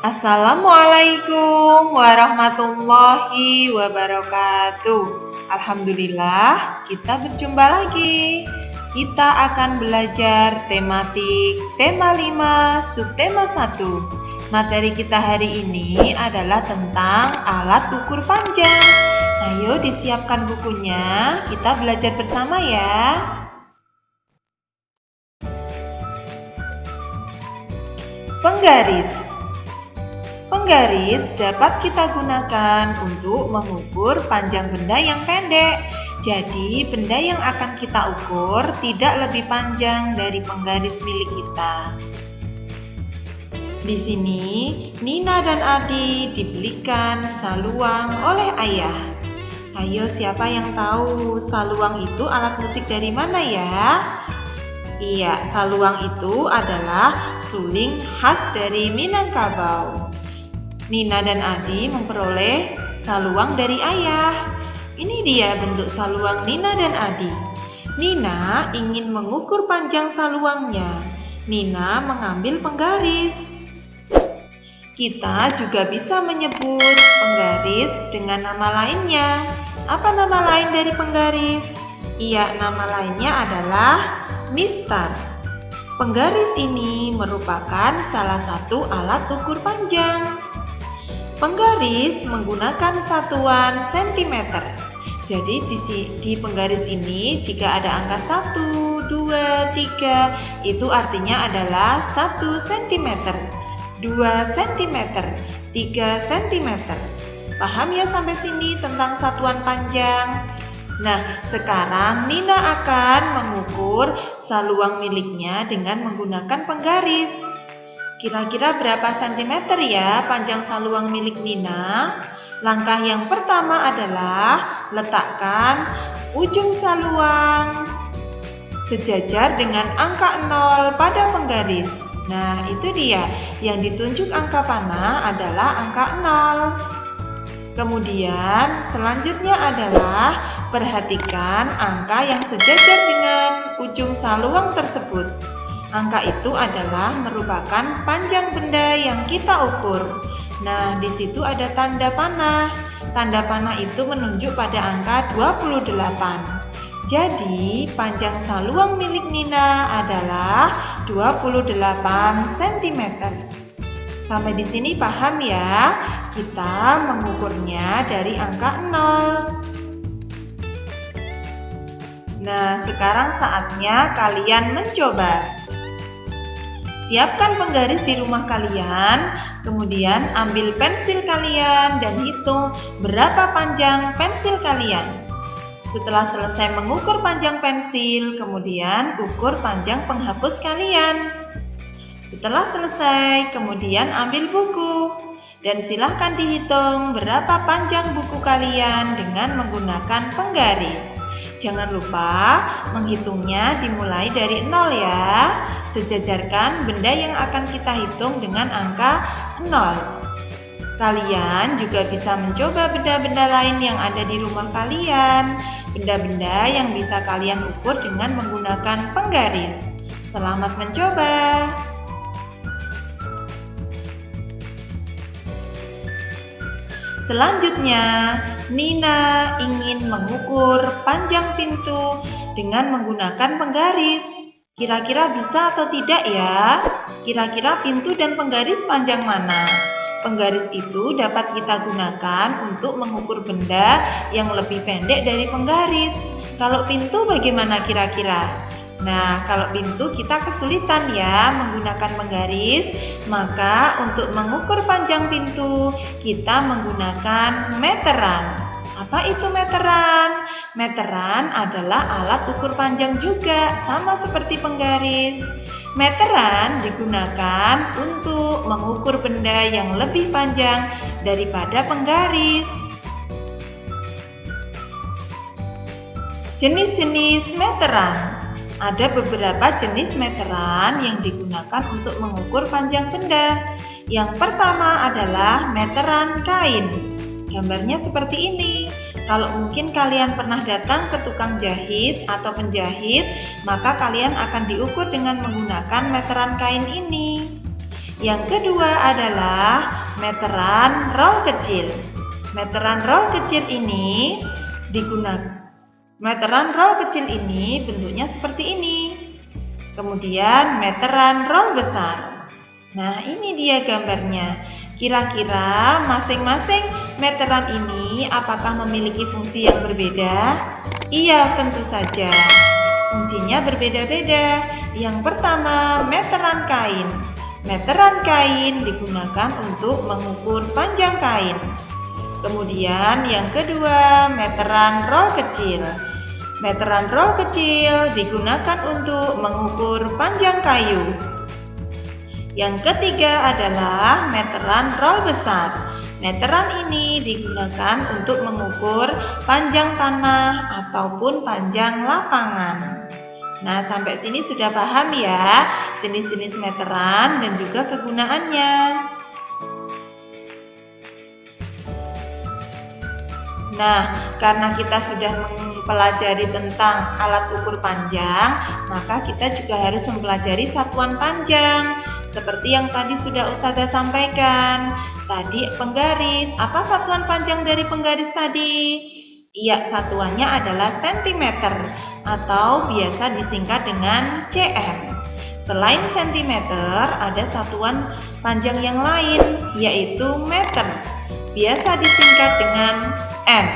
Assalamualaikum warahmatullahi wabarakatuh. Alhamdulillah, kita berjumpa lagi. Kita akan belajar tematik tema 5, subtema 1. Materi kita hari ini adalah tentang alat ukur panjang. Ayo disiapkan bukunya, kita belajar bersama ya. Penggaris. Penggaris dapat kita gunakan untuk mengukur panjang benda yang pendek. Jadi, benda yang akan kita ukur tidak lebih panjang dari penggaris milik kita. Di sini, Nina dan Adi dibelikan saluang oleh ayah. Ayo, siapa yang tahu saluang itu alat musik dari mana ya? Iya, saluang itu adalah suling khas dari Minangkabau. Nina dan Adi memperoleh saluang dari ayah. Ini dia bentuk saluang Nina dan Adi. Nina ingin mengukur panjang saluangnya. Nina mengambil penggaris. Kita juga bisa menyebut penggaris dengan nama lainnya. Apa nama lain dari penggaris? Iya, nama lainnya adalah mistar. Penggaris ini merupakan salah satu alat ukur panjang. Penggaris menggunakan satuan sentimeter. Jadi di penggaris ini jika ada angka 1, 2, 3 itu artinya adalah 1 cm, 2 cm, 3 cm. Paham ya sampai sini tentang satuan panjang? Nah, sekarang Nina akan mengukur saluang miliknya dengan menggunakan penggaris. Kira-kira berapa sentimeter ya panjang saluang milik Nina? Langkah yang pertama adalah letakkan ujung saluang sejajar dengan angka 0 pada penggaris. Nah, itu dia. Yang ditunjuk angka panah adalah angka 0. Kemudian, selanjutnya adalah perhatikan angka yang sejajar dengan ujung saluang tersebut. Angka itu adalah merupakan panjang benda yang kita ukur. Nah, di situ ada tanda panah. Tanda panah itu menunjuk pada angka 28. Jadi, panjang saluang milik Nina adalah 28 cm. Sampai di sini paham ya? Kita mengukurnya dari angka 0. Nah, sekarang saatnya kalian mencoba. Siapkan penggaris di rumah kalian, kemudian ambil pensil kalian dan hitung berapa panjang pensil kalian. Setelah selesai mengukur panjang pensil, kemudian ukur panjang penghapus kalian. Setelah selesai, kemudian ambil buku dan silahkan dihitung berapa panjang buku kalian dengan menggunakan penggaris. Jangan lupa menghitungnya dimulai dari 0 ya. Sejajarkan benda yang akan kita hitung dengan angka 0. Kalian juga bisa mencoba benda-benda lain yang ada di rumah kalian. Benda-benda yang bisa kalian ukur dengan menggunakan penggaris. Selamat mencoba! Selanjutnya, Nina ingin mengukur panjang pintu dengan menggunakan penggaris. Kira-kira bisa atau tidak ya? Kira-kira pintu dan penggaris panjang mana? Penggaris itu dapat kita gunakan untuk mengukur benda yang lebih pendek dari penggaris. Kalau pintu bagaimana kira-kira? Nah, kalau pintu kita kesulitan ya menggunakan penggaris, maka untuk mengukur panjang pintu kita menggunakan meteran. Apa itu meteran? Meteran adalah alat ukur panjang juga, sama seperti penggaris. Meteran digunakan untuk mengukur benda yang lebih panjang daripada penggaris. Jenis-jenis meteran. Ada beberapa jenis meteran yang digunakan untuk mengukur panjang benda. Yang pertama adalah meteran kain. Gambarnya seperti ini. Kalau mungkin kalian pernah datang ke tukang jahit atau penjahit, maka kalian akan diukur dengan menggunakan meteran kain ini. Yang kedua adalah meteran roll kecil. Meteran roll kecil ini bentuknya seperti ini. Kemudian meteran roll besar. Nah, ini dia gambarnya. Kira-kira masing-masing meteran ini apakah memiliki fungsi yang berbeda? Iya, tentu saja. Fungsinya berbeda-beda. Yang pertama, meteran kain. Meteran kain digunakan untuk mengukur panjang kain. Kemudian yang kedua, meteran roll kecil. Meteran roll kecil digunakan untuk mengukur panjang kayu. Yang ketiga adalah meteran roll besar. Meteran ini digunakan untuk mengukur panjang tanah ataupun panjang lapangan. Nah, sampai sini sudah paham ya jenis-jenis meteran dan juga kegunaannya. Nah, karena kita sudah mempelajari tentang alat ukur panjang, maka kita juga harus mempelajari satuan panjang. Seperti yang tadi sudah Ustazah sampaikan. Tadi penggaris. Apa satuan panjang dari penggaris tadi? Iya, satuannya adalah sentimeter atau biasa disingkat dengan cm. Selain sentimeter, ada satuan panjang yang lain, yaitu meter. Biasa disingkat dengan M.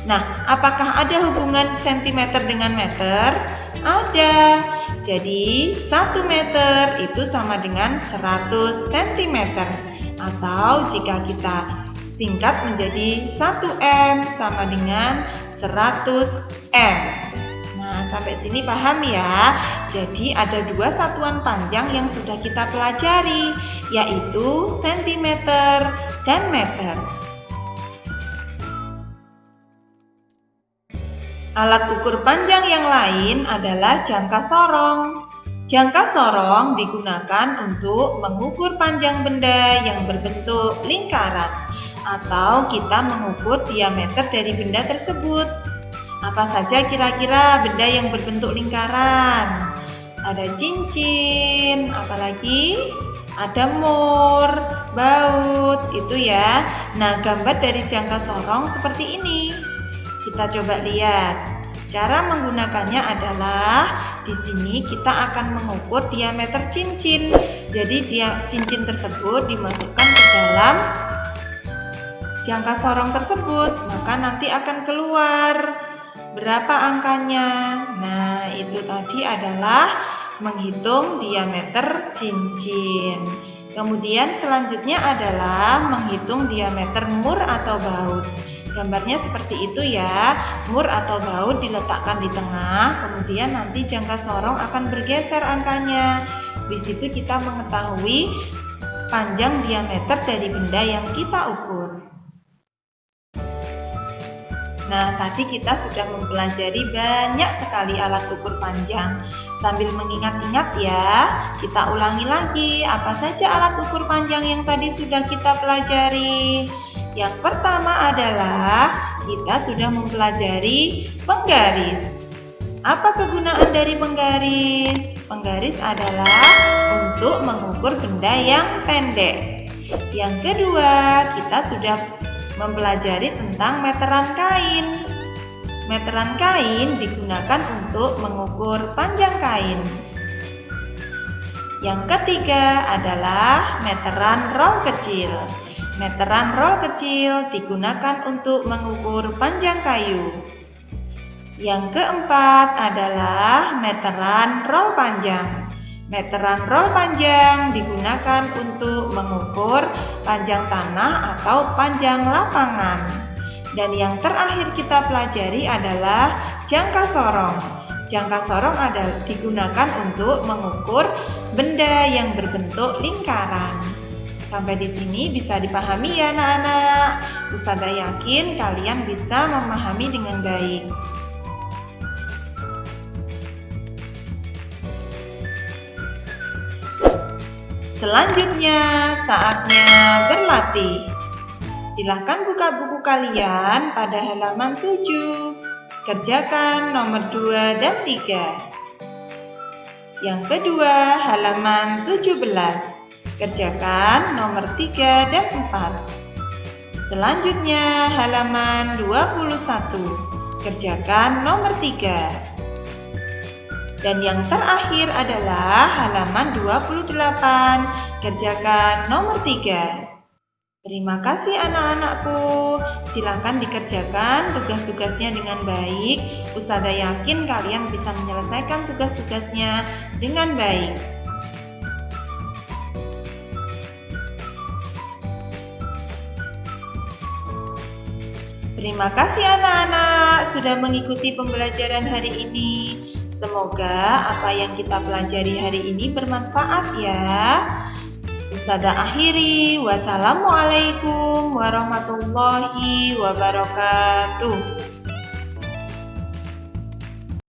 Nah, apakah ada hubungan sentimeter dengan meter? Ada. Jadi, 1 meter itu sama dengan 100 cm. Atau jika kita singkat menjadi 1 M sama dengan 100 M. Nah, sampai sini paham ya? Jadi, ada 2 satuan panjang yang sudah kita pelajari, yaitu sentimeter dan meter. Alat ukur panjang yang lain adalah jangka sorong. Jangka sorong digunakan untuk mengukur panjang benda yang berbentuk lingkaran atau kita mengukur diameter dari benda tersebut. Apa saja kira-kira benda yang berbentuk lingkaran? Ada cincin, apalagi ada mur, baut, itu ya. Nah, gambar dari jangka sorong seperti ini. Kita coba lihat. Cara menggunakannya adalah di sini kita akan mengukur diameter cincin. Jadi cincin tersebut dimasukkan ke dalam jangka sorong tersebut, maka nanti akan keluar berapa angkanya. Nah, itu tadi adalah menghitung diameter cincin. Kemudian selanjutnya adalah menghitung diameter mur atau baut. Gambarnya seperti itu ya. Mur atau baut diletakkan di tengah, kemudian nanti jangka sorong akan bergeser angkanya. Di situ kita mengetahui panjang diameter dari benda yang kita ukur. Nah, tadi kita sudah mempelajari banyak sekali alat ukur panjang. Sambil mengingat-ingat ya, kita ulangi lagi apa saja alat ukur panjang yang tadi sudah kita pelajari. Yang pertama adalah kita sudah mempelajari penggaris. Apa kegunaan dari penggaris? Penggaris adalah untuk mengukur benda yang pendek. Yang kedua, kita sudah mempelajari tentang meteran kain. Meteran kain digunakan untuk mengukur panjang kain. Yang ketiga adalah meteran roll kecil. Meteran roll kecil digunakan untuk mengukur panjang kayu. Yang keempat adalah meteran roll panjang. Meteran roll panjang digunakan untuk mengukur panjang tanah atau panjang lapangan. Dan yang terakhir kita pelajari adalah jangka sorong. Jangka sorong digunakan untuk mengukur benda yang berbentuk lingkaran. Sampai di sini bisa dipahami ya anak-anak. Ustazah yakin kalian bisa memahami dengan baik. Selanjutnya, saatnya berlatih. Silahkan buka buku kalian pada halaman 7. Kerjakan nomor 2 dan 3. Yang kedua, halaman 17. Kerjakan nomor 3 dan 4. Selanjutnya halaman 21. Kerjakan nomor 3. Dan yang terakhir adalah halaman 28. Kerjakan nomor 3. Terima kasih anak-anakku. Silakan dikerjakan tugas-tugasnya dengan baik. Ustazah yakin kalian bisa menyelesaikan tugas-tugasnya dengan baik. Terima kasih anak-anak sudah mengikuti pembelajaran hari ini. Semoga apa yang kita pelajari hari ini bermanfaat ya. Ustazah akhiri. Wassalamualaikum warahmatullahi wabarakatuh.